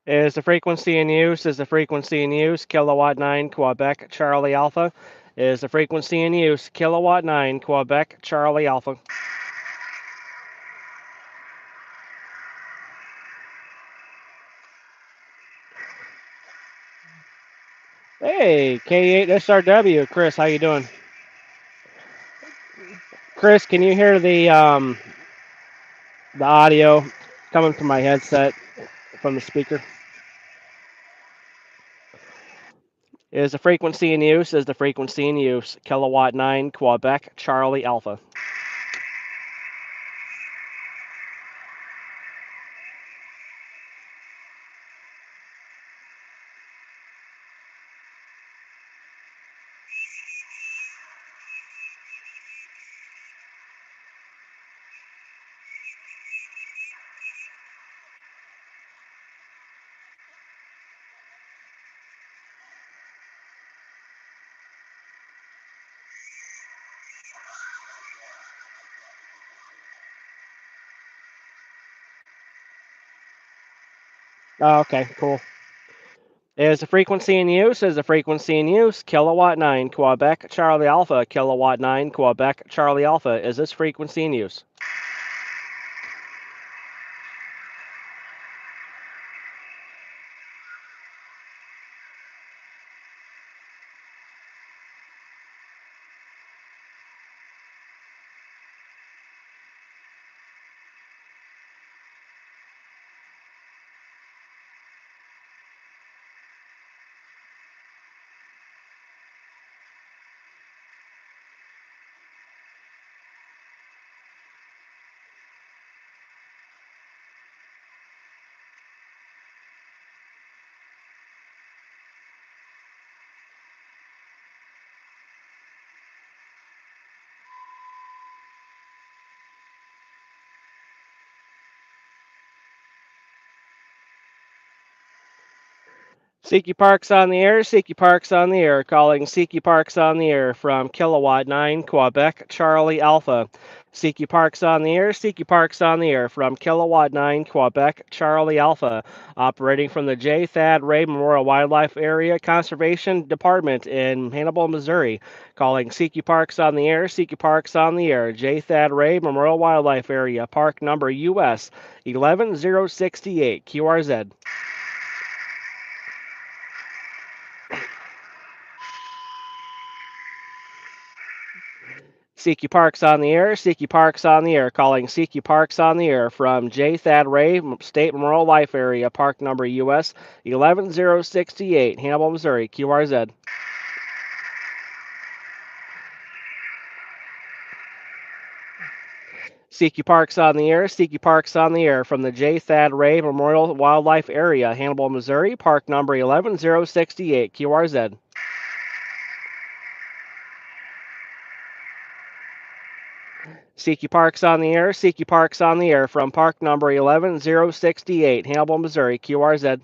Is the frequency in use? Is the frequency in use? Kilowatt 9, Quebec, Charlie Alpha. Is the frequency in use? Kilowatt 9, Quebec, Charlie Alpha. Hey, K8SRW, Chris, how you doing? Chris, can you hear the audio coming from my headset from the speaker? Is the frequency in use? Is the frequency in use? Kilowatt 9, Quebec, Charlie Alpha. Oh, okay, cool. Is the frequency in use? Is the frequency in use? Kilowatt 9, Quebec, Charlie Alpha. Kilowatt 9, Quebec, Charlie Alpha. Is this frequency in use? Seeky Parks on the air, Seeky Parks on the air, calling Seeky Parks on the air from Kilowatt 9, Quebec, Charlie Alpha. Seeky Parks on the air, Seeky Parks on the air from Kilowatt 9, Quebec, Charlie Alpha, operating from the J. Thad Ray Memorial Wildlife Area Conservation Department in Hannibal, Missouri. Calling Seeky Parks on the air, Seeky Parks on the air, J. Thad Ray Memorial Wildlife Area, park number US 11068, QRZ. Seeky Parks on the air, Seeky Parks on the air, calling Seeky Parks on the air from J. Thad Ray State Memorial Life Area, park number US 11068, Hannibal, Missouri, QRZ. Seeky Parks on the air, Seeky Parks on the air from the J. Thad Ray Memorial Wildlife Area, Hannibal, Missouri, park number 11068, QRZ. Seeky Parks on the air, Seeky Parks on the air from park number 11068, Hannibal, Missouri, QRZ.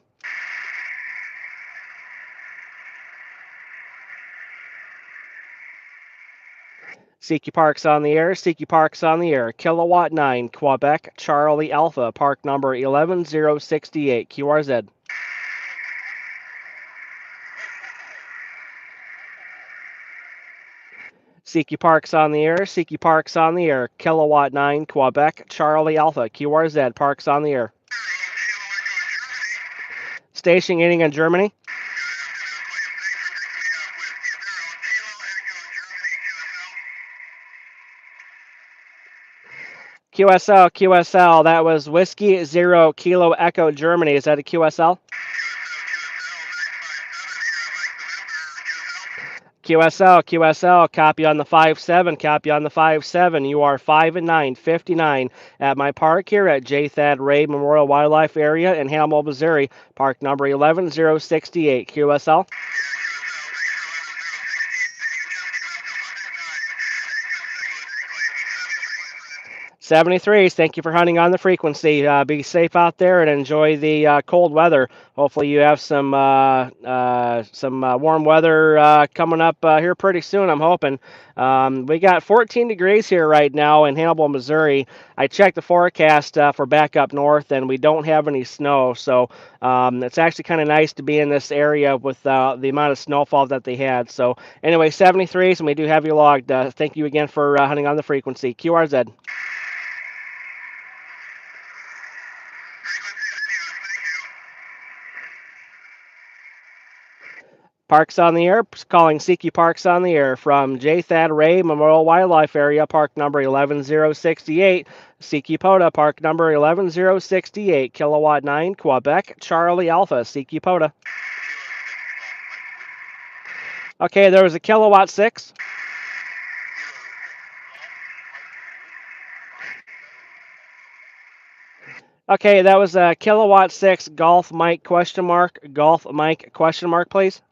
Seeky Parks on the air, Seeky Parks on the air, Kilowatt 9, Quebec, Charlie Alpha, park number 11068, QRZ. Seeky Parks on the air, Seeky Parks on the air, Kilowatt 9, Quebec, Charlie Alpha, QRZ, Parks on the air. Stationing in Germany. QSL, QSL, that was Whiskey 0 Kilo Echo Germany. Is that a QSL? QSL, QSL, copy on the 5-7, copy on the 5-7. You are 5 and 9, 59 at my park here at J. Thad Ray Memorial Wildlife Area in Hannibal, Missouri, park number 11068. QSL. 73s, thank you for hunting on the frequency. Be safe out there and enjoy the cold weather. Hopefully, you have some warm weather coming up here pretty soon. I'm hoping. We got 14 degrees here right now in Hannibal, Missouri. I checked the forecast for back up north, and we don't have any snow. So it's actually kind of nice to be in this area with the amount of snowfall that they had. So anyway, 73s, and we do have you logged. Thank you again for hunting on the frequency. QRZ. Parks on the Air, calling CQ Parks on the Air from J. Thad Ray Memorial Wildlife Area, park number 11068, CQ POTA, park number 11068, Kilowatt 9, Quebec, Charlie Alpha, CQ POTA. Okay, there was a Kilowatt 6. Okay, that was a Kilowatt 6, Golf Mike question mark, Golf Mike question mark, please.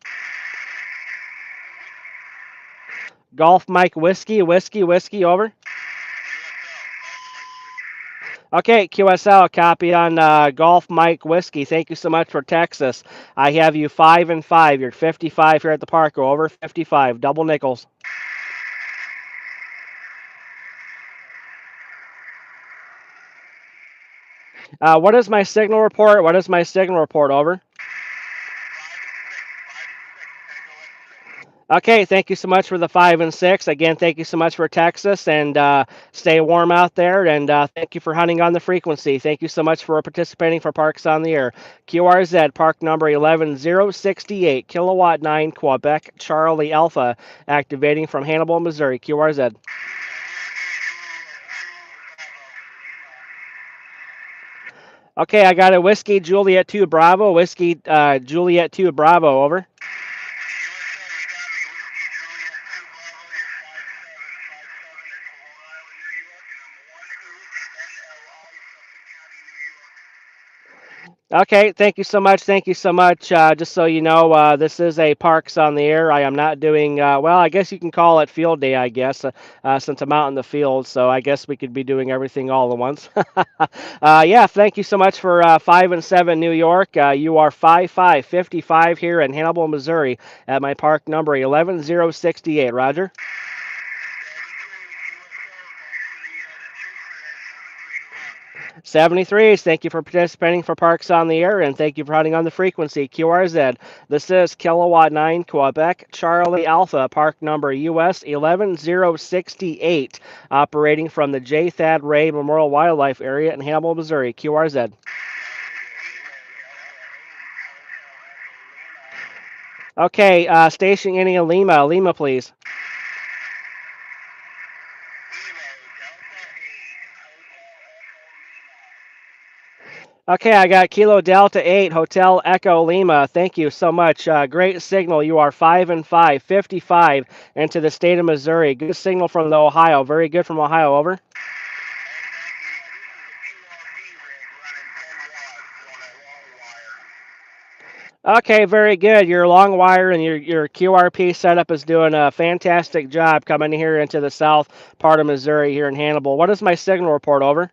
Golf Mike Whiskey, over. Okay, QSL, copy on Golf Mike Whiskey. Thank you so much for Texas. I have you 5 and 5. You're 55 here at the park. Over 55. Double nickels. What is my signal report? Over. Okay, thank you so much for the 5 and 6. Again, thank you so much for Texas, and stay warm out there. And thank you for hunting on the frequency. Thank you so much for participating for Parks on the Air. QRZ, park number 11068, Kilowatt 9, Quebec, Charlie Alpha, activating from Hannibal, Missouri. QRZ. Okay, I got a Whiskey Juliet 2 Bravo, Whiskey Juliet 2 Bravo, over. Okay, thank you so much. Thank you so much. Just so you know, this is a Parks on the Air. I am not doing, well, I guess you can call it field day, I guess, since I'm out in the field. So I guess we could be doing everything all at once. Yeah, thank you so much for 5 and 7 New York. You are 5555 here in Hannibal, Missouri at my park number 11068. Roger. '73s, thank you for participating for Parks on the Air, and thank you for hunting on the frequency. QRZ, this is Kilowatt 9, Quebec, Charlie Alpha, park number US 11068, operating from the J. Thad Ray Memorial Wildlife Area in Hannibal, Missouri. QRZ. Okay, station Indian Lima. Lima, please. Okay, I got Kilo Delta 8, Hotel Echo Lima. Thank you so much. Great signal. You are 5 and 5, 55 into the state of Missouri. Good signal from the Ohio. Very good from Ohio. Over. Okay, very good. Your long wire and your QRP setup is doing a fantastic job coming here into the south part of Missouri here in Hannibal. What is my signal report? Over.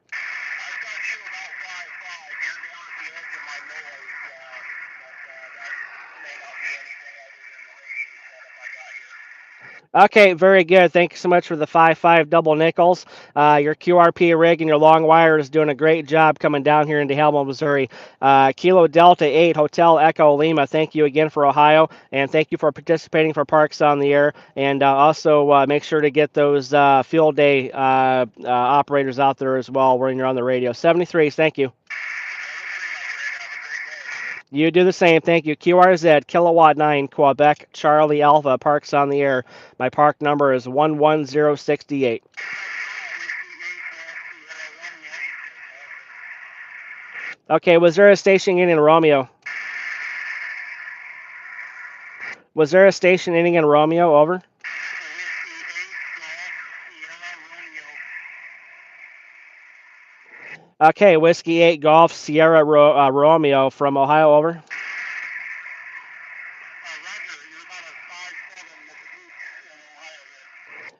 Okay, very good. Thank you so much for the 5-5 double nickels. Your QRP rig and your long wire is doing a great job coming down here into Hannibal, Missouri. Kilo Delta 8, Hotel Echo Lima. Thank you again for Ohio, and thank you for participating for Parks on the Air. And also make sure to get those field day operators out there as well when you're on the radio. 73s, thank you. You do the same. Thank you. QRZ, Kilowatt 9, Quebec, Charlie Alpha, Parks on the Air. My park number is 11068. Okay, was there a station ending in Romeo? Was there a station ending in Romeo? Over. Okay, Whiskey 8 Golf Sierra Romeo from Ohio. Over.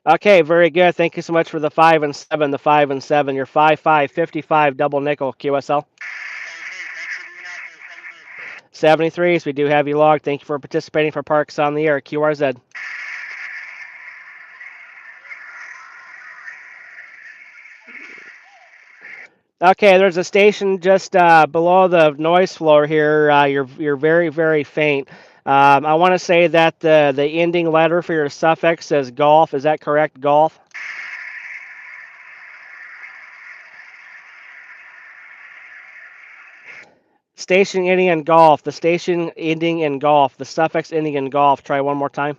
Okay, very good. Thank you so much for the 5 and 7, the 5 and 7. Your 5555 double nickel QSL. 73s, we do have you logged. Thank you for participating for Parks on the Air, QRZ. Okay, there's a station just below the noise floor here. You're very, very faint. I want to say that the ending letter for your suffix says golf. Is that correct? Golf. Station ending in golf. The station ending in golf. The suffix ending in golf. Try one more time.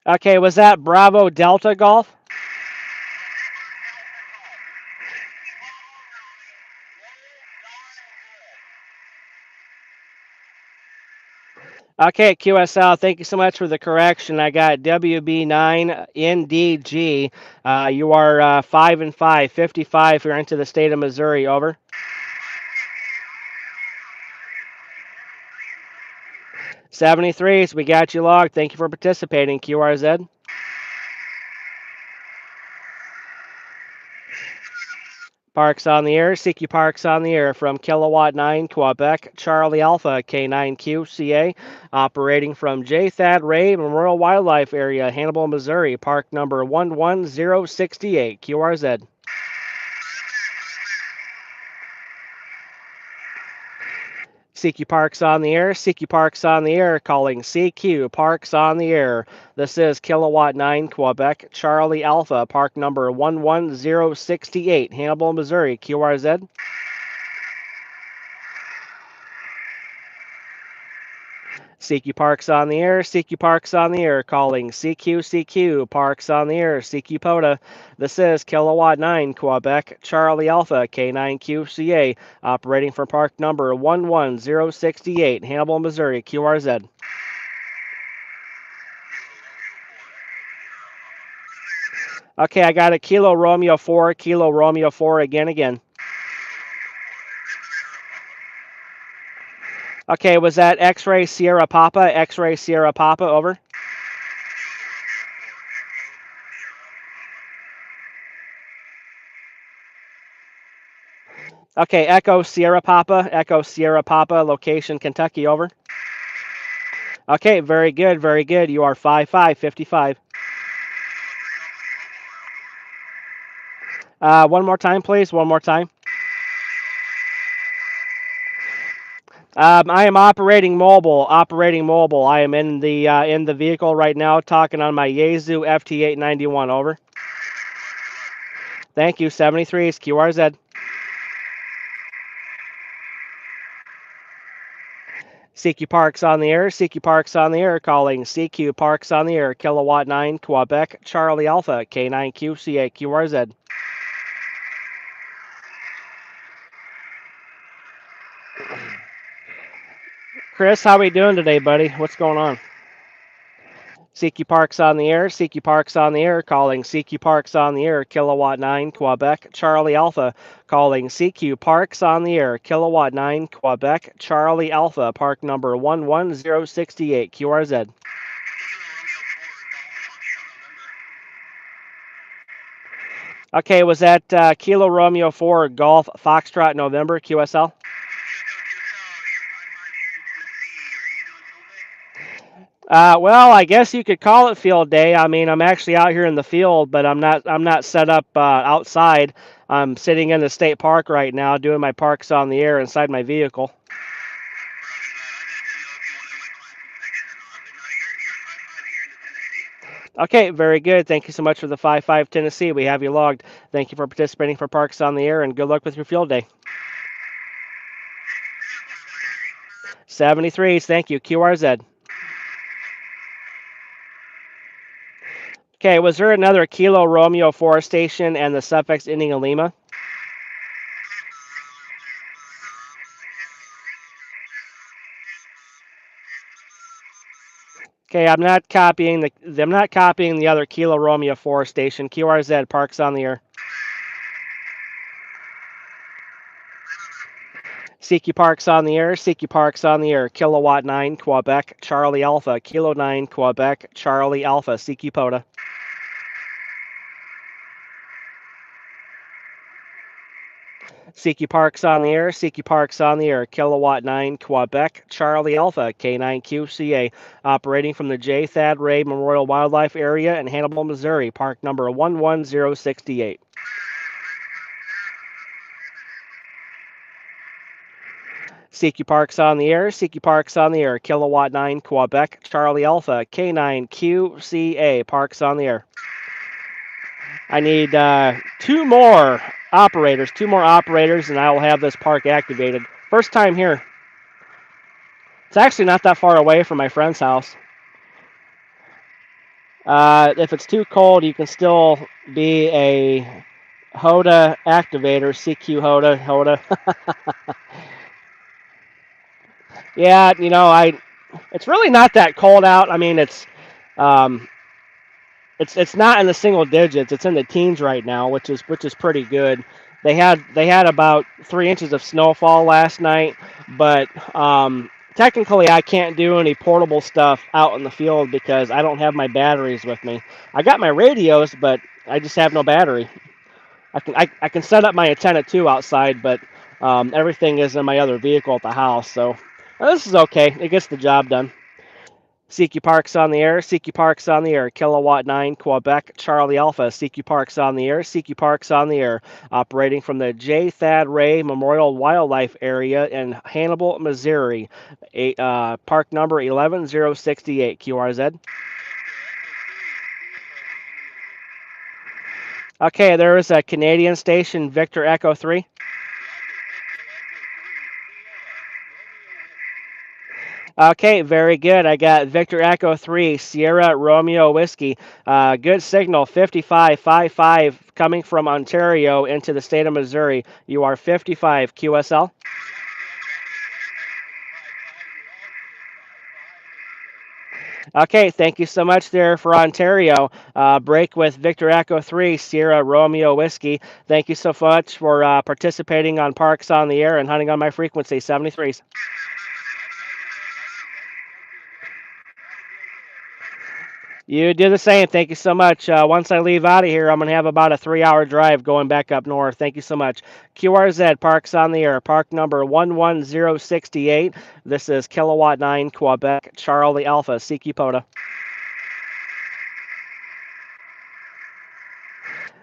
Okay, was that Bravo Delta Golf? Okay, QSL, thank you so much for the correction. I got WB9NDG. You are 5 and 5, 55. You're into the state of Missouri. Over. 73s, we got you logged. Thank you for participating, QRZ. Parks on the Air, CQ Parks on the Air from Kilowatt 9, Quebec, Charlie Alpha, K9QCA, operating from J. Thad Ray Memorial Wildlife Area, Hannibal, Missouri, park number 11068, QRZ. CQ Parks on the Air, CQ Parks on the Air, calling CQ Parks on the Air. This is Kilowatt 9, Quebec, Charlie Alpha, park number 11068, Hannibal, Missouri, QRZ. CQ Parks on the Air, CQ Parks on the Air, calling CQ Parks on the Air, CQ POTA. This is Kilowatt 9, Quebec, Charlie Alpha, K9QCA, operating from park number 11068, Hannibal, Missouri, QRZ. Okay, I got a Kilo Romeo 4, Kilo Romeo 4 again. Okay, was that X-Ray Sierra Papa, X-Ray Sierra Papa, over? Okay, Echo Sierra Papa, location Kentucky, over. Okay, very good, very good. You are 5555. One more time, please. One more time. I am operating mobile. I am in the vehicle right now, talking on my Yaesu FT-891. Over. Thank you. 73s QRZ. CQ Parks on the Air, CQ Parks on the Air, calling CQ Parks on the Air, Kilowatt 9, Quebec, Charlie Alpha, K9QCA, QRZ. Chris, how we doing today, buddy? What's going on? CQ Parks on the Air, CQ Parks on the Air, calling CQ Parks on the Air, Kilowatt 9, Quebec, Charlie Alpha, calling CQ Parks on the Air, Kilowatt 9, Quebec, Charlie Alpha, park number 11068, QRZ. Okay, was that Kilo Romeo 4 Golf Foxtrot November, QSL? Well, I guess you could call it field day. I mean, I'm actually out here in the field, but I'm not set up outside. I'm sitting in the state park right now doing my Parks on the Air inside my vehicle. Okay, very good. Thank you so much for the 5-5 Tennessee. We have you logged. Thank you for participating for Parks on the Air, and good luck with your field day. 73s, thank you. QRZ. Okay, was there another Kilo Romeo 4 station and the suffix ending in Lima? Okay, I'm not copying the other Kilo Romeo 4 station. QRZ, Parks on the Air. CQ Parks on the air. CQ Parks on the air. Kilowatt 9, Quebec, Charlie Alpha. Kilo 9, Quebec, Charlie Alpha. CQ POTA. CQ Parks on the air. CQ Parks on the air. Kilowatt 9, Quebec, Charlie Alpha. K9QCA. Operating from the J. Thad Ray Memorial Wildlife Area in Hannibal, Missouri. Park number 11068. CQ Parks on the air. CQ Parks on the air. Kilowatt 9, Quebec, Charlie Alpha. K9QCA. Parks on the air. I need two more operators, and I will have this park activated. First time here. It's actually not that far away from my friend's house. If it's too cold, you can still be a HOTA activator, CQ HOTA. Yeah, it's really not that cold out. I mean, um, it's not in the single digits. It's in the teens right now, which is pretty good. They had about 3 inches of snowfall last night, but technically I can't do any portable stuff out in the field because I don't have my batteries with me. I got my radios, but I just have no battery. I can set up my antenna too outside, but everything is in my other vehicle at the house. So this is okay. It gets the job done. CQ Parks on the air. CQ Parks on the air. Kilowatt 9, Quebec, Charlie Alpha. CQ Parks on the air. CQ Parks on the air. Operating from the J. Thad Ray Memorial Wildlife Area in Hannibal, Missouri. Park number 11068. QRZ. Okay, there is a Canadian station, Victor Echo 3. Okay, very good. I got Victor Echo 3, Sierra Romeo Whiskey. Good signal, 5555 coming from Ontario into the state of Missouri. You are 55 QSL. Okay, thank you so much there for Ontario. Break with Victor Echo 3, Sierra Romeo Whiskey. Thank you so much for participating on Parks on the Air and hunting on my frequency, 73s. You do the same. Thank you so much. Once I leave out of here, I'm going to have about a 3-hour drive going back up north. Thank you so much. QRZ, Parks on the Air, park number 11068. This is Kilowatt 9, Quebec, Charlie Alpha, CQ POTA.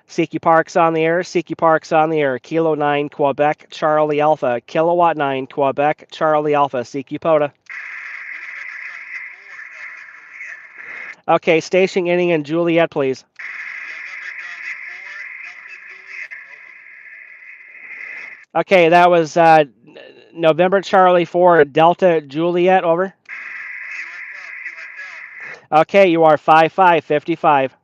CQ Parks on the Air, CQ Parks on the Air, Kilo 9, Quebec, Charlie Alpha, Kilowatt 9, Quebec, Charlie Alpha, CQ POTA. Okay, station ending in Juliet, please. Okay, that was November Charlie 4, Delta Juliet, over. Okay, you are 5555.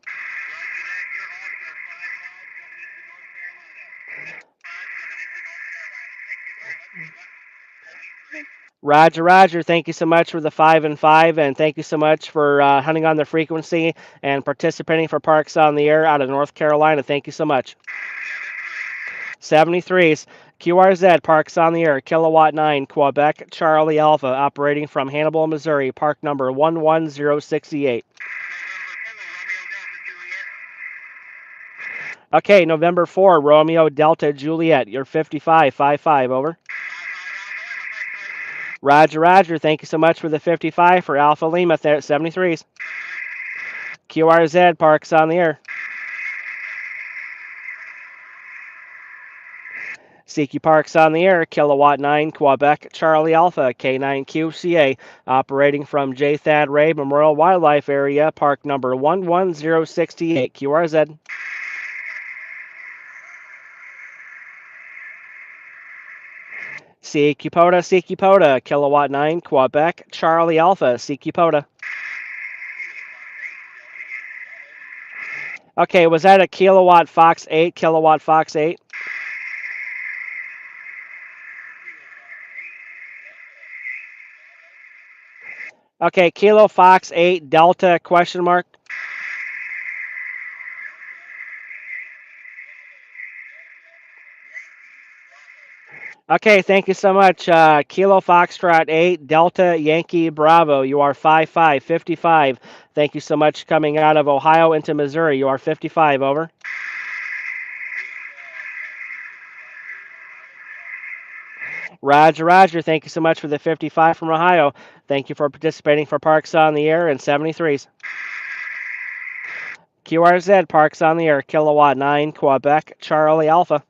Roger, Roger. Thank you so much for the 5 and 5, and thank you so much for hunting on the frequency and participating for Parks on the Air out of North Carolina. Thank you so much. 73s. QRZ, Parks on the Air, Kilowatt 9, Quebec, Charlie Alpha, operating from Hannibal, Missouri, park number 11068. Okay, November 4, Romeo Delta Juliet, you're 5555, over. Roger, Roger. Thank you so much for the 55 for Alpha Lima, 73s. QRZ, Parks on the Air. CQ Parks on the Air, Kilowatt 9, Quebec, Charlie Alpha, K9QCA, operating from J. Thad Ray Memorial Wildlife Area, park number 11068, QRZ. CQ POTA, Kilowatt 9, Quebec, Charlie Alpha, CQ POTA. Okay, was that a Kilowatt Fox 8, Kilowatt Fox 8? Okay, Kilo Fox 8, Delta, question mark? Okay, thank you so much. Kilo Foxtrot 8, Delta Yankee Bravo. You are 5555. Thank you so much coming out of Ohio into Missouri. You are 55, over. Roger, Roger. Thank you so much for the 55 from Ohio. Thank you for participating for Parks on the Air and 73s. QRZ, Parks on the Air, Kilowatt 9, Quebec, Charlie Alpha.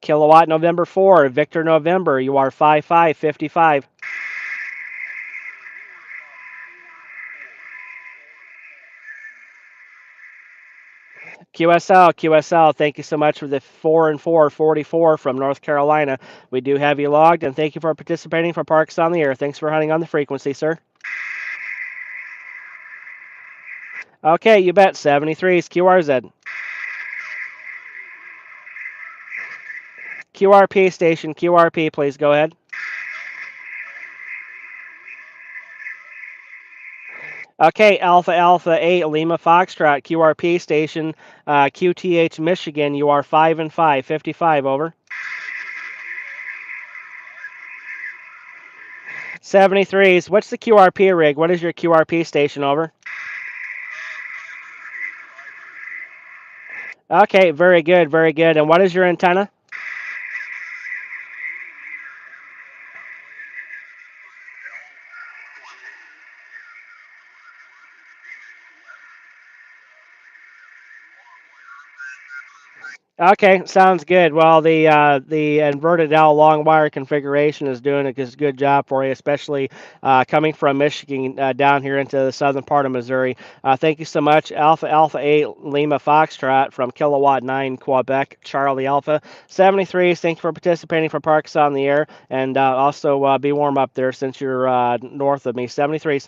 Kilowatt November 4, Victor November. You are 5555. QSL, QSL, thank you so much for the 4 and 4, 44 from North Carolina. We do have you logged, and thank you for participating for Parks on the Air. Thanks for hunting on the frequency, sir. Okay, you bet. 73's QRZ. QRP station, QRP, please go ahead. Okay, Alpha Alpha 8, Lima Foxtrot, QRP station, QTH Michigan. You are 5 and 5, 55, over. 73's. What's the QRP rig? What is your QRP station, over? Okay, very good, very good. And what is your antenna? Okay, sounds good. Well, the inverted L long wire configuration is doing a good job for you, especially coming from Michigan down here into the southern part of Missouri. Thank you so much, Alpha Alpha 8 Lima Foxtrot from Kilowatt 9 Quebec Charlie Alpha 73. Thank you for participating for Parks on the Air, and also be warm up there since you're north of me. 73's.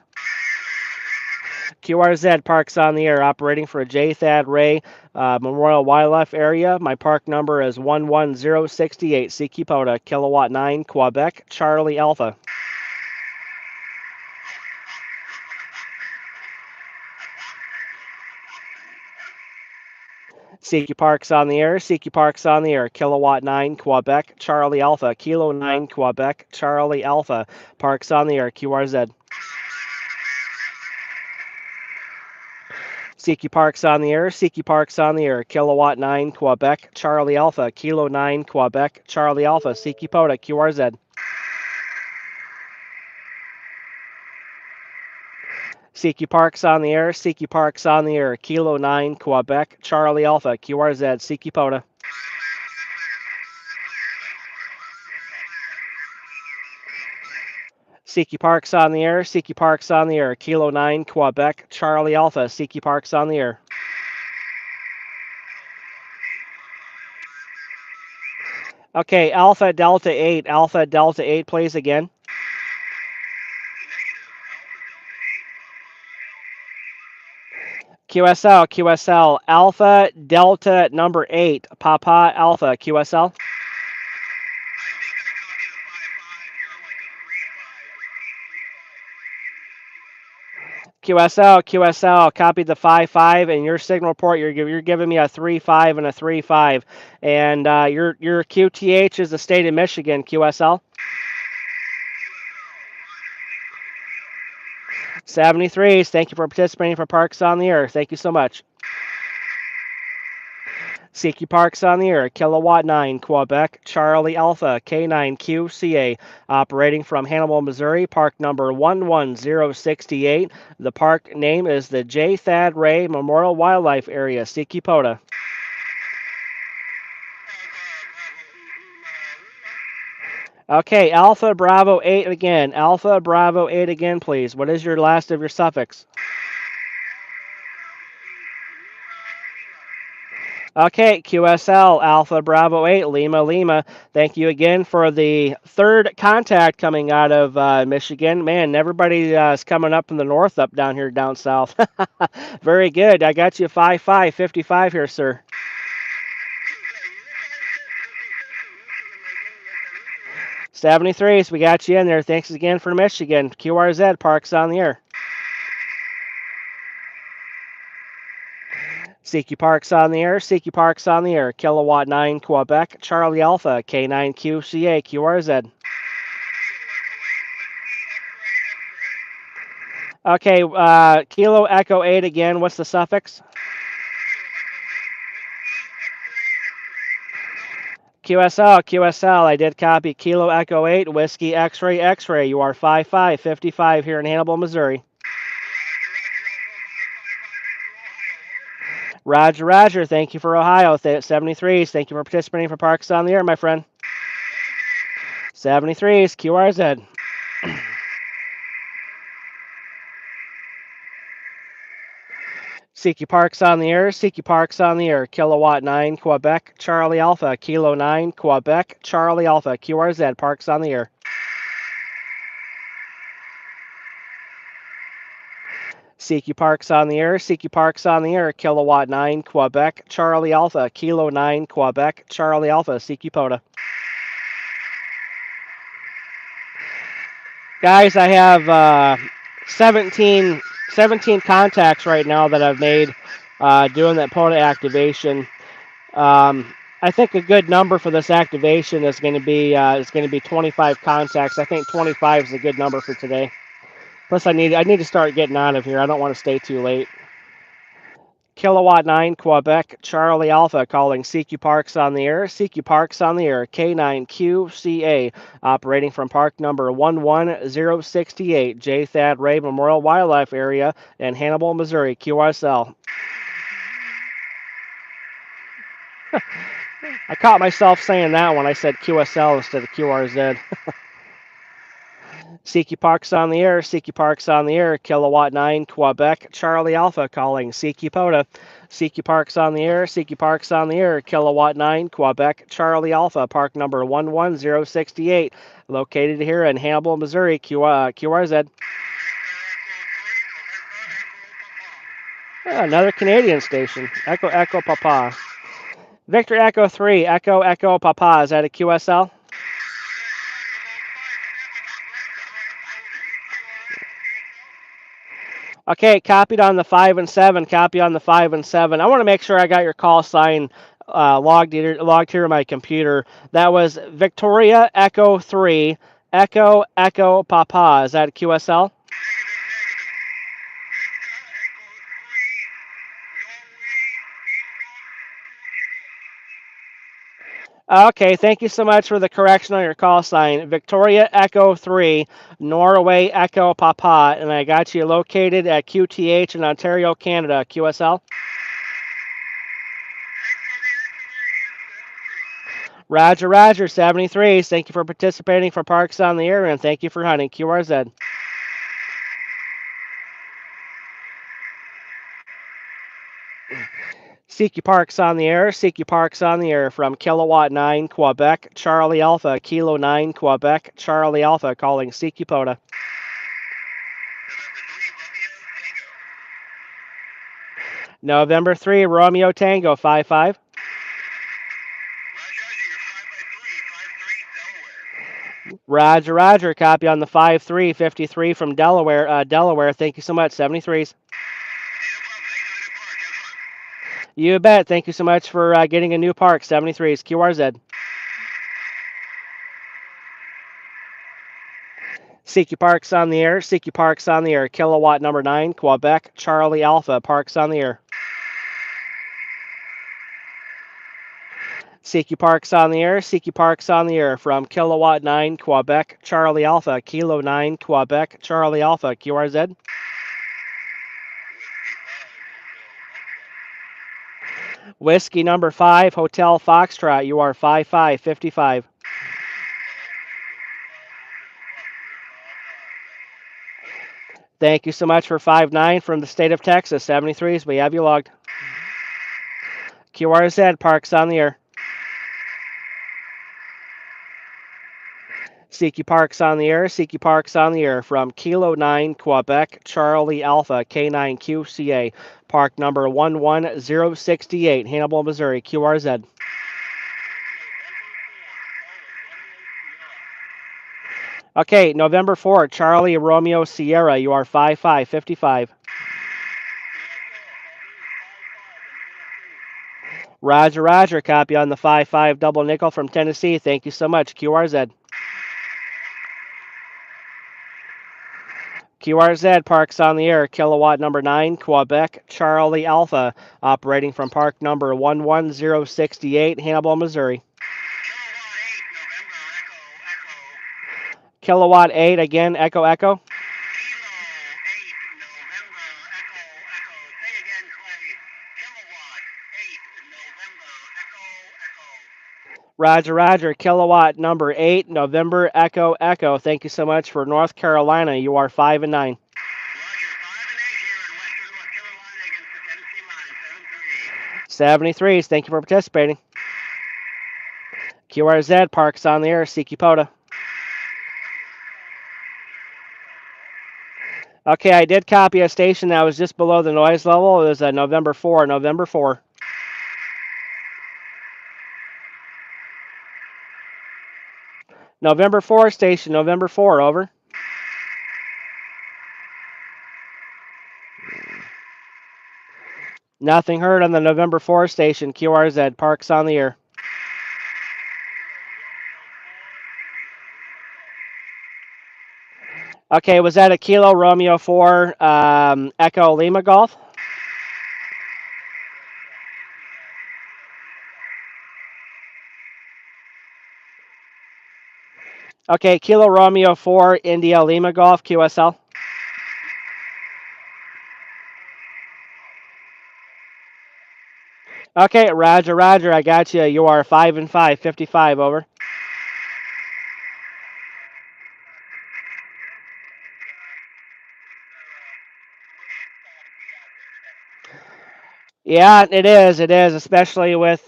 QRZ Parks on the Air, operating for a J. Thad Ray Memorial Wildlife Area. My park number is 11068, CQ POTA, Kilowatt 9, Quebec, Charlie Alpha. CQ Parks on the Air, CQ Parks on the Air, Kilowatt 9, Quebec, Charlie Alpha, Kilo 9, Quebec, Charlie Alpha. Parks on the Air, QRZ. CQ Parks on the Air, CQ Parks on the Air, Kilowatt 9, Quebec, Charlie Alpha, Kilo 9, Quebec, Charlie Alpha, CQ POTA, QRZ. CQ Parks on the Air, CQ Parks on the Air, Kilo 9, Quebec, Charlie Alpha, QRZ, CQ POTA. CQ Parks on the Air, CQ Parks on the Air, Kilo 9, Quebec, Charlie Alpha, CQ Parks on the Air. Okay, Alpha Delta 8, please again. QSL, Alpha Delta number 8, Papa Alpha, QSL. QSL, copy the 5-5, and your signal report, you're giving me a 3-5 and a 3-5, and your QTH is the state of Michigan, QSL. 73s, thank you for participating for Parks on the Air. Thank you so much. CQ Parks on the Air, Kilowatt 9, Quebec, Charlie Alpha, K9QCA, operating from Hannibal, Missouri, park number 11068. The park name is the J. Thad Ray Memorial Wildlife Area, CQ POTA. Okay, Alpha Bravo 8 again. Alpha Bravo 8 again, please. What is your last of your suffix? Okay, QSL, Alpha Bravo 8, Lima Lima. Thank you again for the third contact coming out of Michigan. Man, everybody is coming up from the north up down here down south. Very good. I got you 5-5, 55 here, sir. 73s, we got you in there. Thanks again for Michigan. QRZ, Parks on the Air. CQ Parks on the air. CQ Parks on the air. Kilowatt 9 Quebec, Charlie Alpha, K9QCA, QRZ. Okay, Kilo Echo 8 again. What's the suffix? QSL, I did copy. Kilo Echo 8, Whiskey X-Ray, X-Ray. You are 5555 here in Hannibal, Missouri. Roger, Roger. Thank you for Ohio. 73s. Thank you for participating for Parks on the Air, my friend. 73s, QRZ. CQ Parks on the air. CQ Parks on the air. Kilowatt 9 Quebec, Charlie Alpha. Kilo 9 Quebec, Charlie Alpha. QRZ. Parks on the air. CQ Parks on the air. CQ Parks on the air. Kilowatt 9 Quebec, Charlie Alpha. Kilo 9 Quebec, Charlie Alpha. CQ POTA. Guys, I have 17 contacts right now that I've made doing that POTA activation. I think a good number for this activation is going to be 25 contacts. I think 25 is a good number for today. Plus, I need to start getting out of here. I don't want to stay too late. Kilowatt 9 Quebec, Charlie Alpha calling CQ Parks on the air. CQ Parks on the air. K9QCA operating from park number 11068, J. Thad Ray Memorial Wildlife Area in Hannibal, Missouri. QSL. I caught myself saying that when I said QSL instead of QRZ. CQ Parks on the air. CQ Parks on the air. Kilowatt 9 Quebec, Charlie Alpha calling CQ POTA. CQ Parks on the air. CQ Parks on the air. Kilowatt 9 Quebec, Charlie Alpha, park number 11068, located here in Hannibal, Missouri. QRZ. Another Canadian station. Echo Echo Papa. Victor Echo 3, Echo Echo Papa. Is that a QSL? Okay, copied on the 5 and 7. Copy on the 5 and 7. I want to make sure I got your call sign logged here on my computer. That was Victoria Echo 3, Echo Echo Papa. Is that a QSL? Okay, thank you so much for the correction on your call sign. Victoria Echo 3, Norway Echo Papa, and I got you located at QTH in Ontario, Canada. QSL? Roger, Roger, 73s. Thank you for participating for Parks on the Air, and thank you for hunting. QRZ. CQ Parks on the air. CQ Parks on the air from Kilowatt 9 Quebec, Charlie Alpha, Kilo 9 Quebec, Charlie Alpha calling CQ POTA. November 3, Romeo Tango 55. Roger, Roger. Copy on the 5-3, 53 from Delaware. Delaware. Thank you so much. 73s. You bet. Thank you so much for getting a new park. 73s. QRZ. CQ Parks on the air. CQ Parks on the air. Kilowatt number 9, Quebec, Charlie Alpha. Parks on the air. CQ Parks on the air. CQ Parks on the air from Kilowatt 9, Quebec, Charlie Alpha. Kilo 9, Quebec, Charlie Alpha. QRZ. Whiskey number 5, Hotel Foxtrot. You are 5555. Thank you so much for 5-9 from the state of Texas. 73s. We have you logged. QRZ. Parks on the air. CQ Parks on the air. CQ Parks on the air from Kilo 9, Quebec, Charlie Alpha, K9QCA, park number 11068, Hannibal, Missouri. QRZ. Okay, November 4, Charlie Romeo Sierra. You are 5555. Roger, Roger. Copy on the 5-5 double nickel from Tennessee. Thank you so much. QRZ. QRZ Parks on the air. Kilowatt number 9, Quebec, Charlie Alpha. Operating from park number 11068, Hannibal, Missouri. Kilowatt 8 again, Echo Echo. Roger, Roger. Kilowatt number 8, November Echo Echo. Thank you so much for North Carolina. You are 5 and 9. 73s. Thank you for participating. QRZ Parks on the air. Siki POTA. Okay, I did copy a station that was just below the noise level. It was a November 4, November 4. November 4 station, November 4, over. Nothing heard on the November 4 station, QRZ, Parks on the air. Okay, was that a Kilo Romeo 4 Echo Lima Golf? Okay, Kilo Romeo 4 India Lima Golf, QSL. Okay, Roger, Roger, I got you. You are 5 and 5, 55, over. Yeah, it is. It is, especially with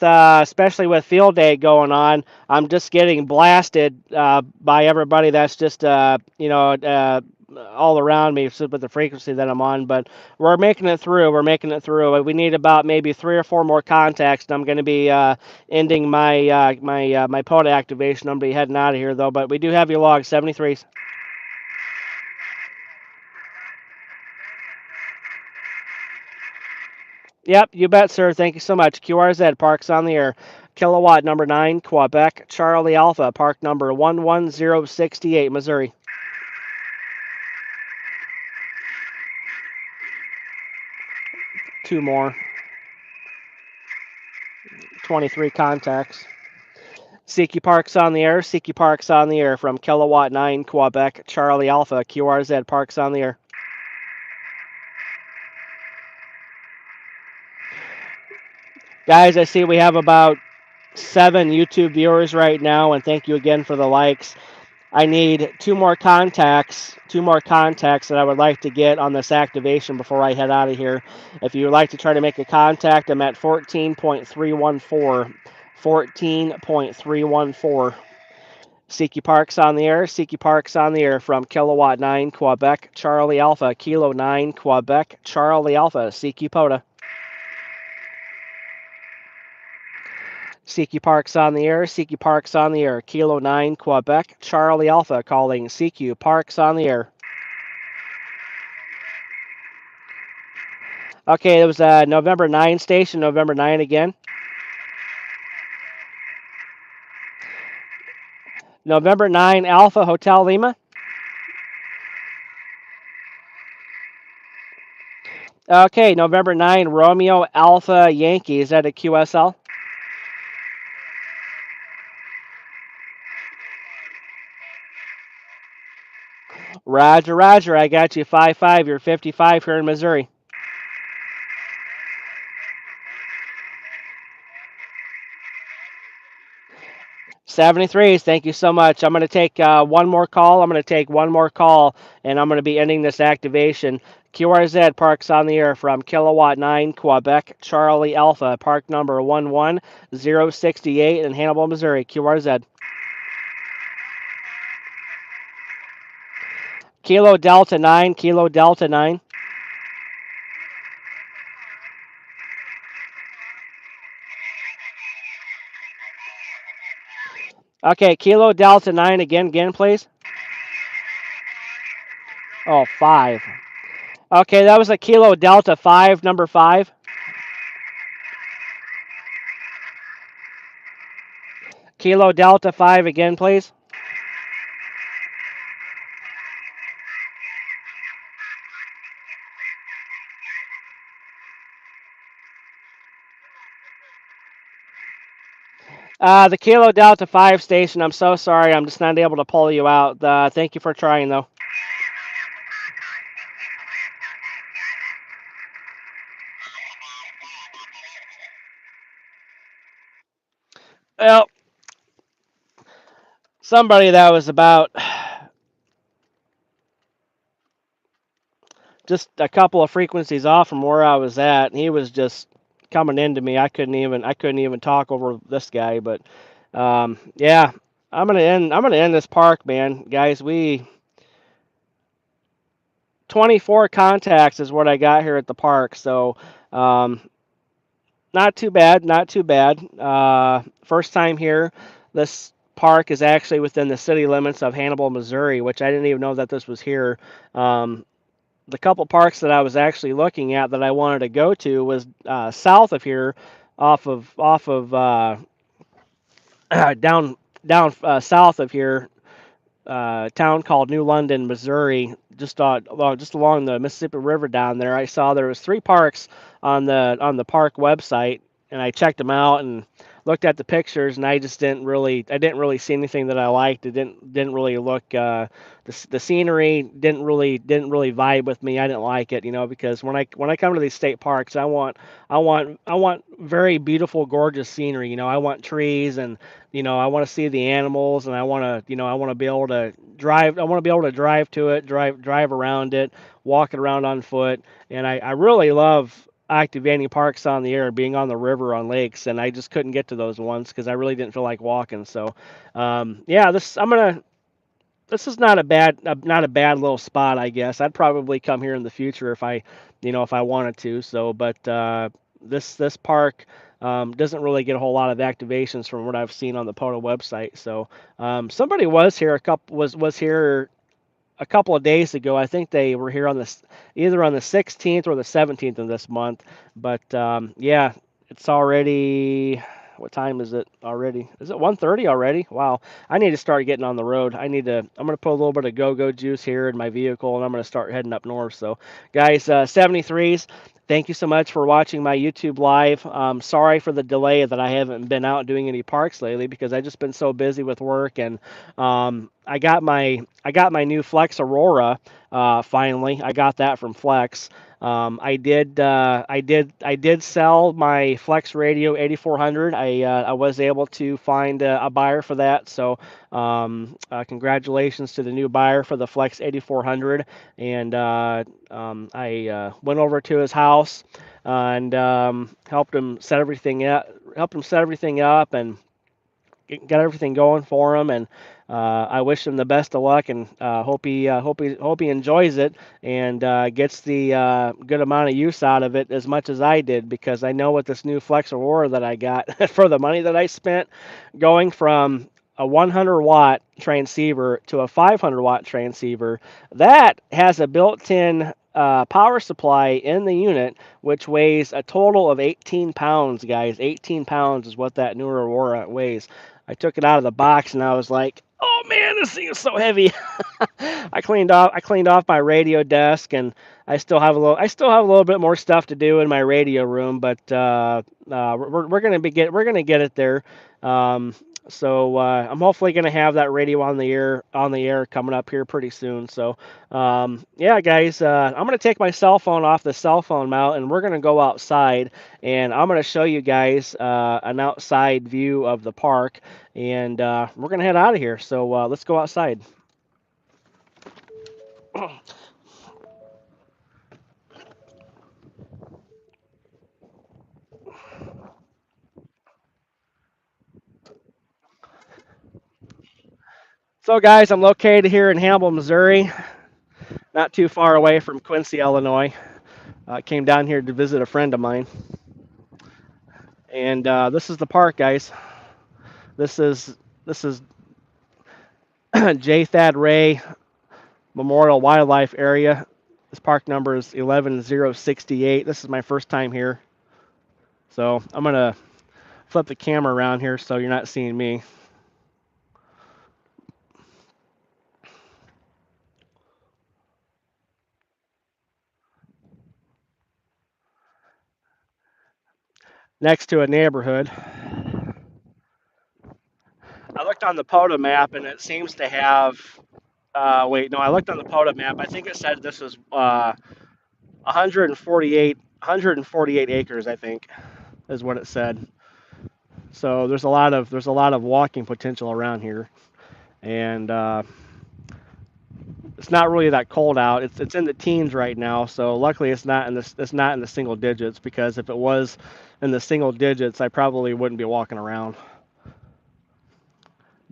field day going on. I'm just getting blasted by everybody that's just all around me with the frequency that I'm on. But we're making it through. We're making it through. We need about maybe 3 or 4 more contacts, and I'm going to be ending my POTA activation. I'm going to be heading out of here though. But we do have your log 73s. Yep, you bet, sir. Thank you so much. QRZ, Parks on the air. Kilowatt number 9, Quebec, Charlie Alpha, park number 11068, Missouri. Two more. 23 contacts. Siki Parks on the air. Siki Parks on the air from Kilowatt 9, Quebec, Charlie Alpha, QRZ, Parks on the air. Guys, I see we have about 7 YouTube viewers right now, and thank you again for the likes. I need 2 more contacts that I would like to get on this activation before I head out of here. If you would like to try to make a contact, I'm at 14.314. 14.314. Siki Parks on the air. Siki Parks on the air from Kilowatt 9, Quebec, Charlie Alpha, Kilo 9, Quebec, Charlie Alpha, Siki POTA. Siki Parks on the air. Siki Parks on the air. Kilo 9, Quebec, Charlie Alpha calling CQ Parks on the air. Okay, it was a November 9 station, November 9 again. November 9 Alpha Hotel Lima. Okay, November 9 Romeo Alpha Yankee. Is that a QSL? Roger, Roger. I got you 5-5. You're 55 here in Missouri. '73s. Thank you so much. I'm going to take one more call. I'm going to take one more call, and I'm going to be ending this activation. QRZ Parks on the air from Kilowatt 9, Quebec, Charlie Alpha, park number 11068 in Hannibal, Missouri. QRZ. Kilo Delta 9, Kilo Delta 9. Okay, Kilo Delta 9 again, please. Oh, 5. Okay, that was a Kilo Delta 5, number 5. Kilo Delta 5 again, please. The Kilo Delta 5 station, I'm so sorry. I'm just not able to pull you out. Thank you for trying, though. Well, somebody that was about just a couple of frequencies off from where I was at, he was just coming into me. I couldn't even talk over this guy. But yeah, I'm gonna end this park, man. Guys, we 24 contacts is what I got here at the park. So um, not too bad, not too bad. First time here. This park is actually within the city limits of Hannibal, Missouri, which I didn't even know that this was here. Um, the couple parks that I was actually looking at that I wanted to go to was south of here, off of down south of here, town called New London, Missouri, just along the Mississippi River down there. I saw there was three parks on the park website, and I checked them out and looked at the pictures, and I didn't really see anything that I liked. It didn't really look the scenery didn't really vibe with me. I didn't like it, because when I come to these state parks, I want very beautiful, gorgeous scenery. I want trees, and I want to see the animals, and I want to be able to drive. I want to be able to drive to it, drive around it, walk it around on foot. And I really love activating parks on the air, being on the river, on lakes, and I just couldn't get to those ones because I really didn't feel like walking. So, yeah, this is not a bad little spot, I guess. I'd probably come here in the future if I wanted to. So, but this park doesn't really get a whole lot of activations from what I've seen on the POTA website. So, somebody was here a couple of days ago. I think they were here either on the 16th or the 17th of this month. But yeah, it's already. What time is it already? Is it 1:30 already? Wow. I need to start getting on the road. I'm going to put a little bit of go-go juice here in my vehicle, and I'm going to start heading up north. So, guys, 73s, thank you so much for watching my YouTube live. Sorry for the delay that I haven't been out doing any parks lately because I just been so busy with work. And I got my new Flex Aurora. Finally, I got that from Flex. I did sell my Flex Radio 8400. I was able to find a buyer for that. So congratulations to the new buyer for the Flex 8400. And I went over to his house and helped him set everything up. And got everything going for him, and I wish him the best of luck, and hope he enjoys it and gets the good amount of use out of it as much as I did, because I know with this new Flex Aurora that I got for the money that I spent, going from a 100 watt transceiver to a 500 watt transceiver that has a built-in power supply in the unit, which weighs a total of 18 pounds, guys. 18 pounds is what that newer Aurora weighs. I took it out of the box and I was like, "Oh man, this thing is so heavy." I cleaned off my radio desk, and I still have a little bit more stuff to do in my radio room, but we're gonna get it there. Um, so I'm hopefully gonna have that radio on the air coming up here pretty soon. So yeah, guys, I'm gonna take my cell phone off the cell phone mount, and we're gonna go outside, and I'm gonna show you guys an outside view of the park, and we're gonna head out of here. So let's go outside. So, guys, I'm located here in Hannibal, Missouri, not too far away from Quincy, Illinois. Came down here to visit a friend of mine, and this is the park, guys. This is J. Thad Ray Memorial Wildlife Area. This park number is 11068. This is my first time here, so I'm gonna flip the camera around here so you're not seeing me. next to a neighborhood. I looked on the POTA map and it seems to have. Wait, no, I looked on the POTA map. I think it said this was 148 acres. I think is what it said. So there's a lot of walking potential around here, and it's not really that cold out. It's in the teens right now, so luckily it's not in the single digits because if it was in the single digits, I probably wouldn't be walking around.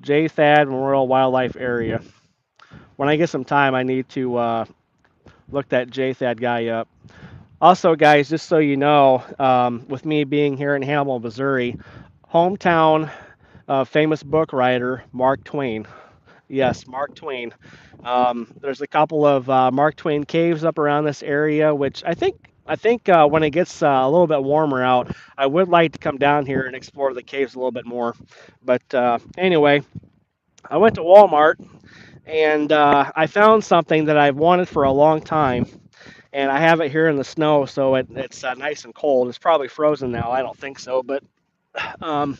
J. Thad Memorial Wildlife Area. When I get some time, I need to look that J. Thad guy up. Also, guys, just so you know, with me being here in Hannibal, Missouri, hometown famous book writer Mark Twain. Yes, Mark Twain. There's a couple of Mark Twain caves up around this area, which I think when it gets a little bit warmer out, I would like to come down here and explore the caves a little bit more. But anyway, I went to Walmart and I found something that I've wanted for a long time, and I have it here in the snow, so it's nice and cold. It's probably frozen now. I don't think so, but um,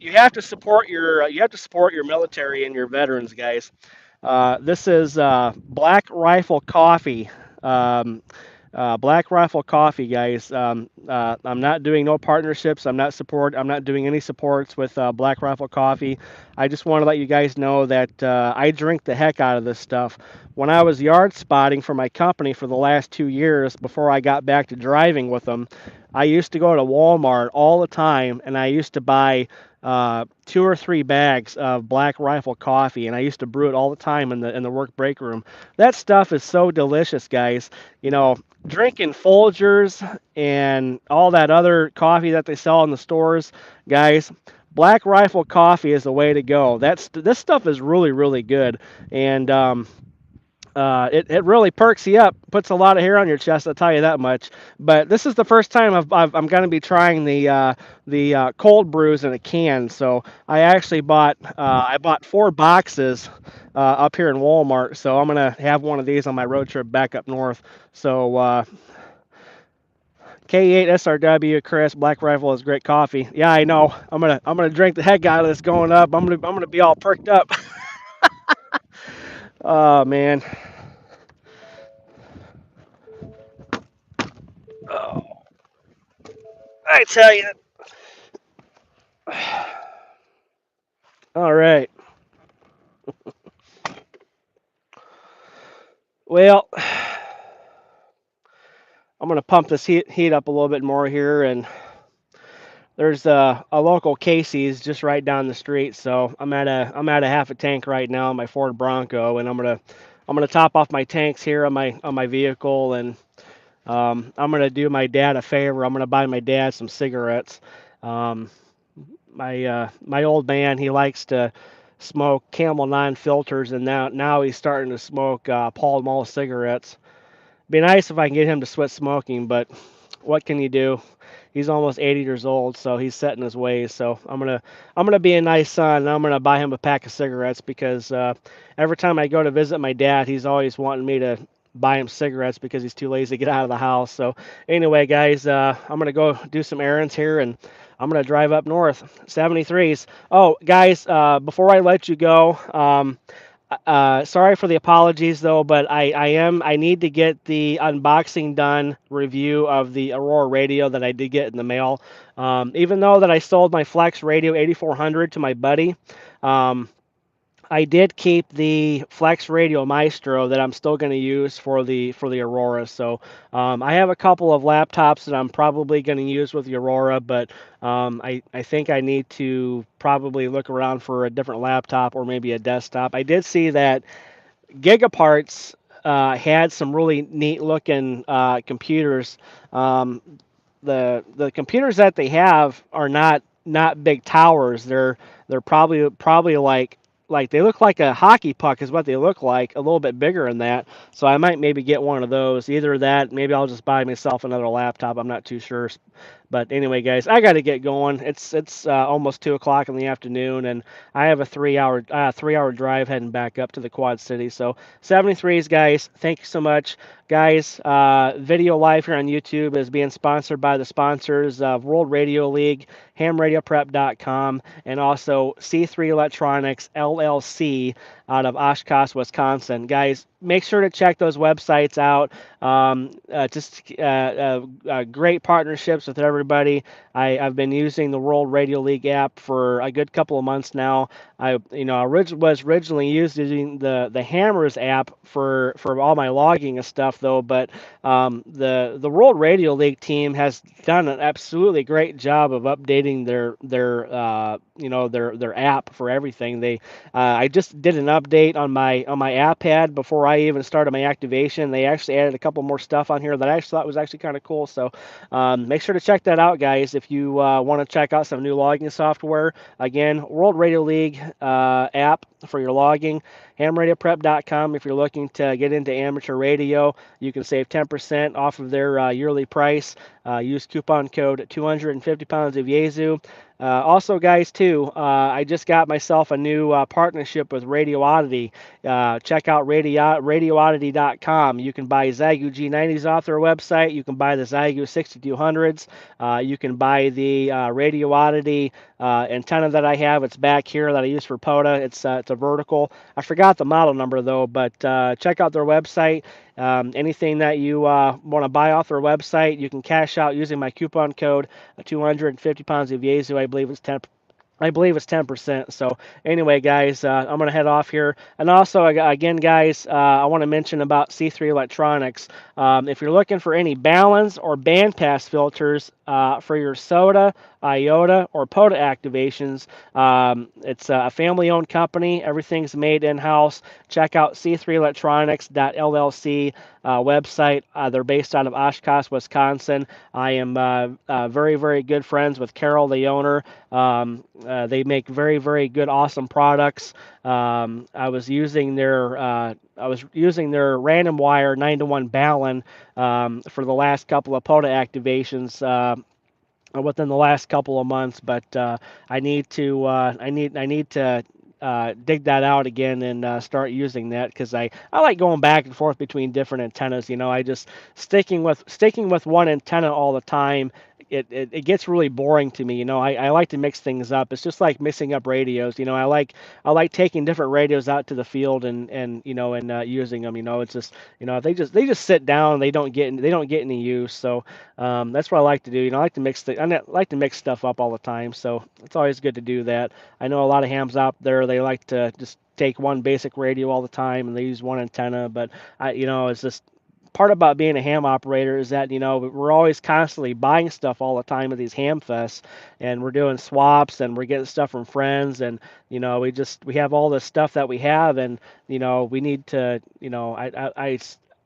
you have to support your military and your veterans, guys. This is Black Rifle Coffee. Um, Black Rifle Coffee, guys. I'm not doing no partnerships. I'm not doing any supports with Black Rifle Coffee. I just want to let you guys know that I drink the heck out of this stuff. When I was yard spotting for my company for the last 2 years before I got back to driving with them, I used to go to Walmart all the time, and I used to buy 2 or 3 bags of Black Rifle coffee, and I used to brew it all the time in the work break room. That stuff is so delicious, guys. You know, drinking Folgers and all that other coffee that they sell in the stores, guys. Black Rifle coffee is the way to go. This stuff is really really good, and it really perks you up, puts a lot of hair on your chest. I'll tell you that much. But this is the first time I'm going to be trying the cold brews in a can. So I bought 4 boxes up here in Walmart. So I'm gonna have one of these on my road trip back up north. So K8 SRW Chris Black Rifle is great coffee. Yeah, I know. I'm gonna drink the heck out of this going up. I'm gonna be all perked up. Oh man. Oh, I tell you. All right. Well, I'm gonna pump this heat up a little bit more here, and there's a local Casey's just right down the street. So I'm at a half a tank right now on my Ford Bronco, and I'm gonna top off my tanks here on my vehicle, and I'm gonna do my dad a favor. I'm gonna buy my dad some cigarettes. Um, my old man, he likes to smoke Camel 9 filters, and now he's starting to smoke Pall Mall cigarettes. Be nice if I can get him to quit smoking, but what can you do? He's almost 80 years old, so he's set in his ways. So I'm gonna be a nice son, and I'm gonna buy him a pack of cigarettes because every time I go to visit my dad, he's always wanting me to buy him cigarettes because he's too lazy to get out of the house. So anyway, guys, I'm gonna go do some errands here, and I'm gonna drive up north. 73s. Oh, guys, before I let you go, sorry for the apologies though, but I need to get the unboxing done review of the Aurora radio that I did get in the mail. Even though that I sold my Flex Radio 8400 to my buddy, um, I did keep the Flex Radio Maestro that I'm still going to use for the Aurora. So I have a couple of laptops that I'm probably going to use with the Aurora, but I think I need to probably look around for a different laptop or maybe a desktop. I did see that Gigaparts had some really neat looking computers. Um, the computers that they have are not big towers. They're probably like they look like a hockey puck is what they look like, a little bit bigger than that. So I might maybe get one of those. Either that, maybe I'll just buy myself another laptop. I'm not too sure. But anyway, guys, I got to get going. It's almost 2 o'clock in the afternoon, and I have a 3 hour drive heading back up to the Quad City. So 73s, guys. Thank you so much, guys. Video live here on YouTube is being sponsored by the sponsors of World Radio League, HamRadioPrep.com, and also C3 Electronics LLC out of Oshkosh, Wisconsin. Guys, make sure to check those websites out. Great partnerships with everybody. I've been using the World Radio League app for a good couple of months now. Was originally using the Hammers app for all my logging and stuff though, but the World Radio League team has done an absolutely great job of updating their app for everything. I just did an update on my app pad before I even started my activation. They actually added a couple more stuff on here that I actually thought was actually kind of cool. So make sure to check that out, guys, if you want to check out some new logging software. Again, World Radio League app for your logging. HamRadioPrep.com if you're looking to get into amateur radio. You can save 10% off of their yearly price. Use coupon code 250 pounds of Yaesu. Also, guys, too, I just got myself a new partnership with Radioddity. Check out Radioddity.com. You can buy Zygu G90s off their website. You can buy the Zygu 6200s. You can buy the Radioddity antenna that I have. It's back here that I use for POTA. It's a vertical. I forgot the model number though, but check out their website. Anything that you want to buy off their website, you can cash out using my coupon code 250 pounds of Yaesu. I believe it's 10%. So anyway, guys, I'm going to head off here. And also, again, guys, I want to mention about C3 Electronics. If you're looking for any balance or bandpass filters for your SOTA, IOTA, or POTA activations, it's a family-owned company. Everything's made in-house. Check out c3electronics.llc website. They're based out of Oshkosh, Wisconsin. I am very, very good friends with Carol, the owner. They make very, very good, awesome products. I was using their random wire 9-to-1 Balun for the last couple of POTA activations. Within the last couple of months, but I need to dig that out again and start using that because I like going back and forth between different antennas. I just sticking with one antenna all the time. It gets really boring to me. I like to mix things up. It's just like mixing up radios. I like taking different radios out to the field and using them. It's just they just sit down. They don't get any use. So that's what I like to do. I like to I like to mix stuff up all the time. So it's always good to do that. I know a lot of hams out there, they like to just take one basic radio all the time and they use one antenna, but it's just part about being a ham operator is that we're always constantly buying stuff all the time at these ham fests, and we're doing swaps and we're getting stuff from friends, and we have all this stuff that we have, and we need to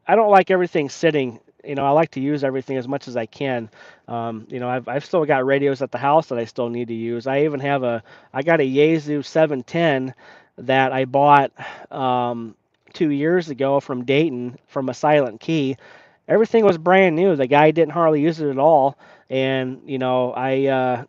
I don't like everything sitting. I like to use everything as much as I can. I've still got radios at the house that I still need to use. I got a Yaesu 710 that I bought 2 years ago from Dayton from a Silent Key. Everything was brand new. The guy didn't hardly use it at all, and I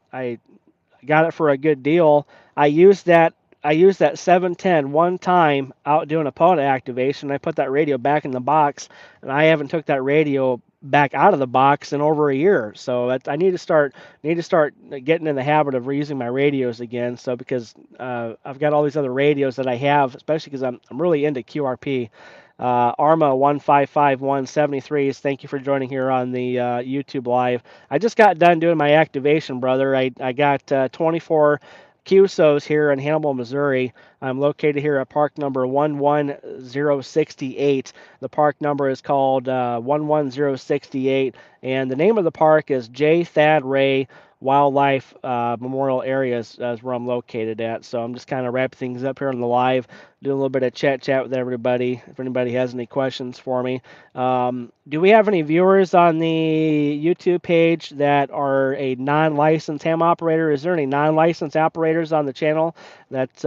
got it for a good deal. I used that I used that 710 one time out doing a POTA activation. I put that radio back in the box, and I haven't took that radio back out of the box in over a year. So I need to start getting in the habit of reusing my radios again. So because I've got all these other radios that I have, especially because I'm really into QRP. Arma 155173s, thank you for joining here on the YouTube live. I just got done doing my activation, brother. I got 24 QSOs here in Hannibal, Missouri. I'm located here at park number 11068. The park number is called 11068, and the name of the park is J. Thad Ray Wildlife Memorial Area is where I'm located at. So I'm just kind of wrapping things up here on the live, doing a little bit of chat with everybody. If anybody has any questions for me, do we have any viewers on the YouTube page that are a non-licensed ham operator? Is there any non-licensed operators on the channel that's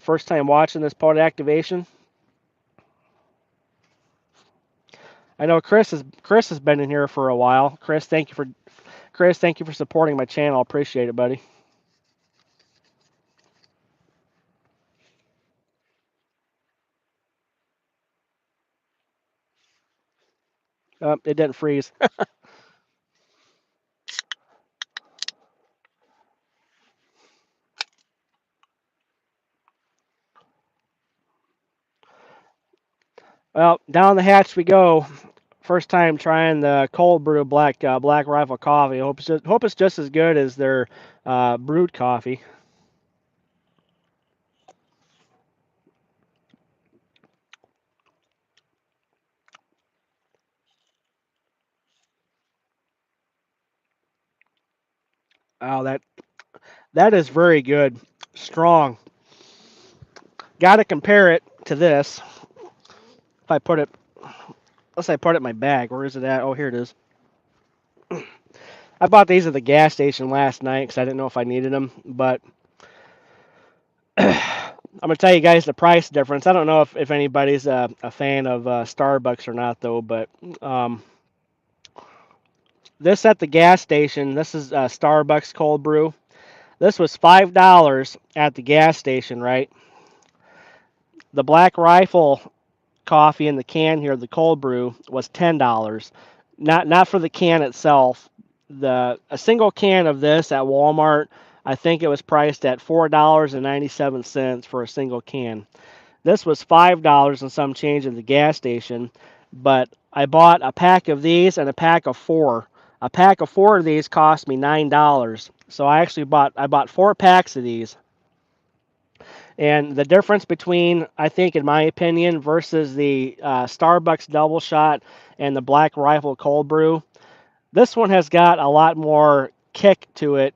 first time watching this POTA activation? I know Chris has been in here for a while. Chris, Chris, thank you for supporting my channel. Appreciate it, buddy. It didn't freeze. Well, down the hatch we go. First time trying the cold brew Black Rifle coffee. Hope it's just as good as their brewed coffee. Oh, that is very good. Strong. Got to compare it to this. If I put it, let's say I put it in my bag. Where is it at? Oh, here it is. I bought these at the gas station last night because I didn't know if I needed them. But I'm gonna tell you guys the price difference. I don't know if anybody's a fan of Starbucks or not though. But um, this at the gas station. This is Starbucks cold brew. This was $5 at the gas station, right? The Black Rifle coffee in the can here, the cold brew, was $10. Not for the can itself. A single can of this at Walmart, I think it was priced at $4.97 for a single can. This was $5 and some change at the gas station, but I bought a pack of these and a pack of four. A pack of four of these cost me $9. So I bought four packs of these. And the difference between, I think, in my opinion, versus the Starbucks double shot and the Black Rifle cold brew, this one has got a lot more kick to it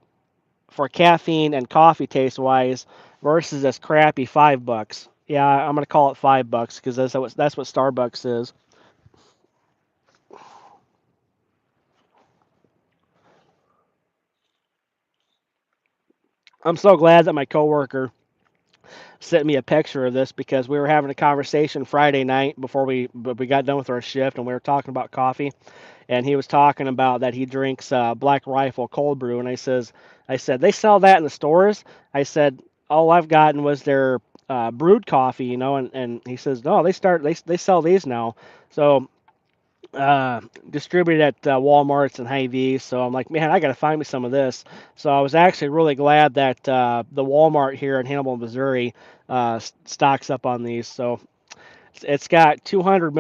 for caffeine and coffee taste wise versus this crappy $5. Yeah, I'm gonna call it $5 because that's what Starbucks is. I'm so glad that my coworker sent me a picture of this because we were having a conversation Friday night before we got done with our shift and we were talking about coffee and he was talking about that he drinks Black Rifle cold brew and I said they sell that in the stores. I said all I've gotten was their brewed coffee, and he says no, they sell these now. So distributed at Walmarts and Hy-Vees. So I'm like, man, I got to find me some of this. So I was actually really glad that the Walmart here in Hannibal, Missouri, stocks up on these. So it's got 200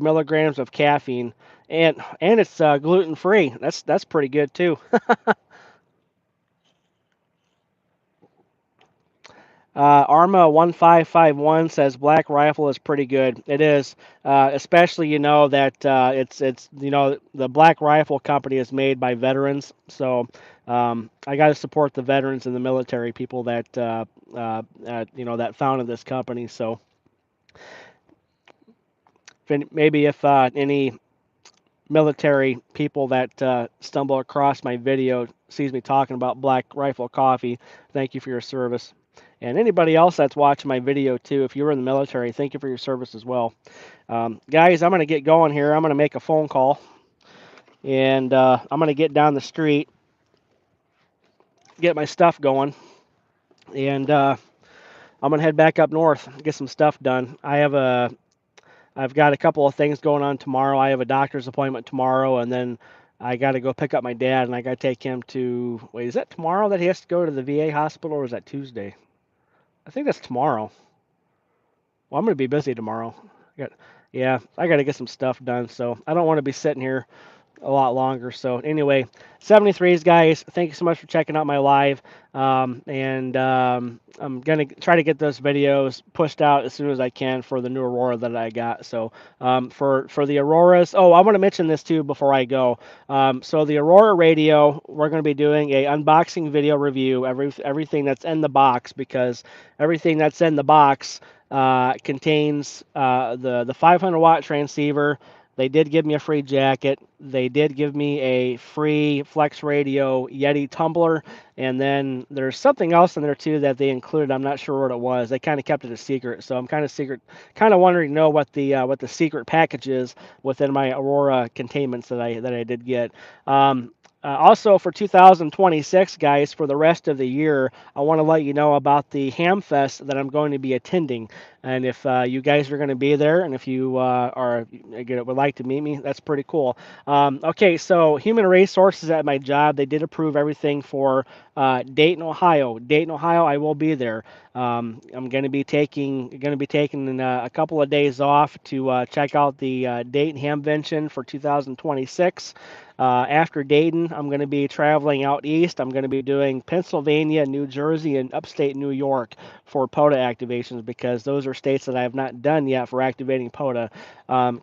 milligrams of caffeine, and it's gluten free. That's pretty good too. Arma 1551 says Black Rifle is pretty good. It is, especially that it's the Black Rifle company is made by veterans, so I got to support the veterans and the military people that that founded this company. So maybe if any military people that stumble across my video sees me talking about Black Rifle coffee, thank you for your service. And anybody else that's watching my video too, if you were in the military, thank you for your service as well. Guys, I'm going to get going here. I'm going to make a phone call. And I'm going to get down the street, get my stuff going. And I'm going to head back up north, get some stuff done. I've got a couple of things going on tomorrow. I have a doctor's appointment tomorrow, and then I got to go pick up my dad, and I got to take him to. Wait, is that tomorrow that he has to go to the VA hospital, or is that Tuesday? I think that's tomorrow. Well, I'm going to be busy tomorrow. Yeah, I got to get some stuff done, so I don't want to be sitting here a lot longer. So anyway, 73s guys, thank you so much for checking out my live. And I'm gonna try to get those videos pushed out as soon as I can for the new Aurora that I got. So for the Auroras, oh, I want to mention this too before I go. So the Aurora radio, we're going to be doing a unboxing video review, everything that's in the box, because everything that's in the box contains the 500 watt transceiver. They did give me a free jacket. They did give me a free Flex Radio Yeti tumbler, and then there's something else in there too that they included. I'm not sure what it was. They kind of kept it a secret, so I'm kind of wondering to know what the secret package is within my Aurora containments that I did get. Also, for 2026, guys, for the rest of the year, I want to let you know about the Hamfest that I'm going to be attending. And if you guys are going to be there, and if you would like to meet me, that's pretty cool. Okay, so human resources at my job, they did approve everything for Dayton, Ohio. Dayton, Ohio, I will be there. I'm going to be taking a couple of days off to check out the Dayton Hamvention for 2026. After Dayton, I'm going to be traveling out east. I'm going to be doing Pennsylvania, New Jersey, and upstate New York for POTA activations because those are states that I have not done yet for activating POTA.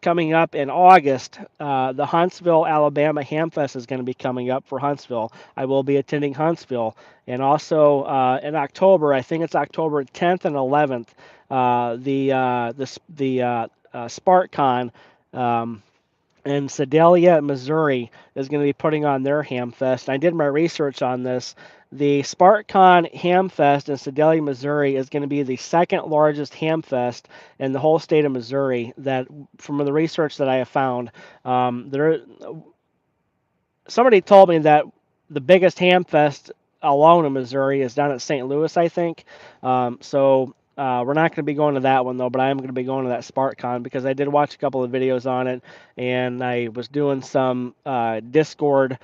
Coming up in August, the Huntsville, Alabama Hamfest is going to be coming up for Huntsville. I will be attending Huntsville. And also in October, I think it's October 10th and 11th, the SparkCon. In Sedalia, Missouri, is going to be putting on their Hamfest. I did my research on this. The SparkCon Hamfest in Sedalia, Missouri, is going to be the second largest Hamfest in the whole state of Missouri. That, from the research that I have found, there somebody told me that the biggest ham fest alone in Missouri is down at St. Louis, I think. We're not going to be going to that one though, but I am going to be going to that SparkCon because I did watch a couple of videos on it, and I was doing some Discord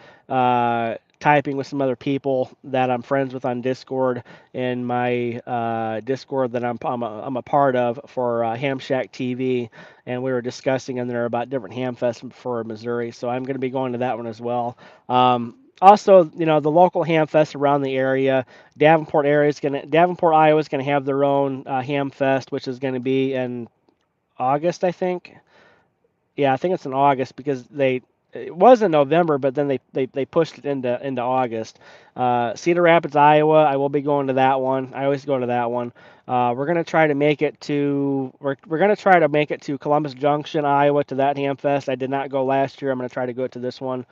typing with some other people that I'm friends with on Discord in my Discord that I'm a part of for Ham Shack TV, and we were discussing in there about different ham fests for Missouri. So I'm going to be going to that one as well. Also, the local ham fest around the area, Davenport, Iowa is gonna have their own ham fest, which is gonna be in August, I think. Yeah, I think it's in August because it was in November, but then they pushed it into August. Cedar Rapids, Iowa, I will be going to that one. I always go to that one. We're gonna try to make it to Columbus Junction, Iowa, to that ham fest. I did not go last year. I'm gonna try to go to this one.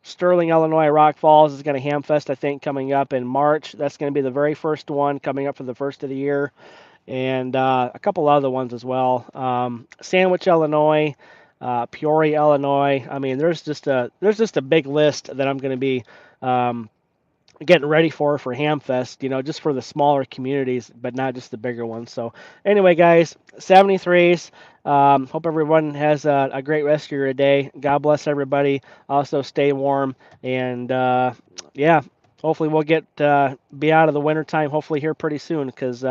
Sterling, Illinois, Rock Falls is going to Hamfest, I think, coming up in March. That's going to be the very first one coming up for the first of the year, and a couple other ones as well. Sandwich, Illinois, Peoria, Illinois. I mean, there's just a big list that I'm going to be getting ready for Hamfest, just for the smaller communities, but not just the bigger ones. So anyway, guys, 73s. Hope everyone has a great rest of your day. God bless everybody. Also, stay warm, and yeah, hopefully we'll get be out of the wintertime hopefully here pretty soon because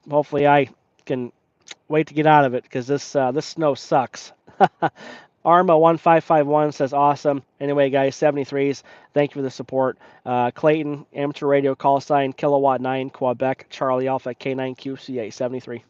hopefully I can wait to get out of it because this snow sucks. Arma1551 says awesome. Anyway, guys, 73s. Thank you for the support. Clayton, amateur radio call sign, Kilowatt 9, Quebec, Charlie Alpha, K9QCA, 73.